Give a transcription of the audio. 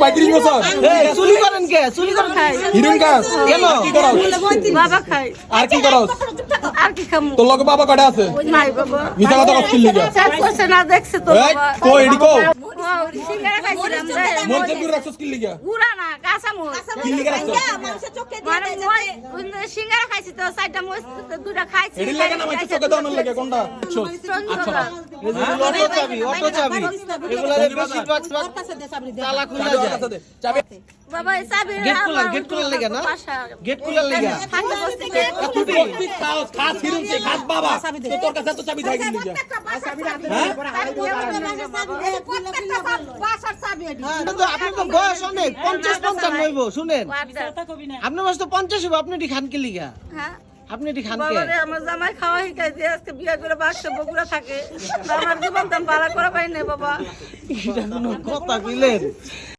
35 বছর চুরি করেন কে? চুরি করেন খাই। হিরোইন কাজ কেন? কি করো? বাবা খাই। আর কি করো? আর কি খামু? তোর লগে বাবা কয়টা আছে? নাই বাবা। মিছা কথা কচ্ছিস লিগা? চার করছে না দেখছে তো এই বাবা। কো এডি কো সিঙ্গারা খাইছিলাম রে। মরছে পুরো রাখছস কি লিগা? পুরা না কাঁচা মোজ। কি লিগা রাখছস? মানে মই সিঙ্গারা খাইছি তো চারটা মোজ দুটা খাইছি। এডি লাগা না মাইছে চোখে দাও না লাগে কোনটা? আচ্ছা অটো চাবি, অটো চাবি। এগুলা বেশিরভাগ তালা খুলে যায়। চাবি বাবা এই চাবি গেট খোলার লাগা না? গেট খোলার লাগা। তুই প্রত্যেক খাস হিরোইন কে খাস বাবা তো তোর কাছে তো চাবি থাকে কি লিগা? কিন্তু আপনার তো বয়স অনেক 50-55 হইব। শুনেন, আপনার বয়স তো 50 হইব। আপনি এটি খান কি লিগা? হ্যাঁ আপনি এটি খান কে? বাবা রে আমার জামাই খাওয়া শিখাই দিয়ে আজকে বিয়া করে বাচ্চা বগুড়া থাকে আমার জীবন দাম ভাড়া করা পাই না বাবা এটা কোনো কথা কইলেন?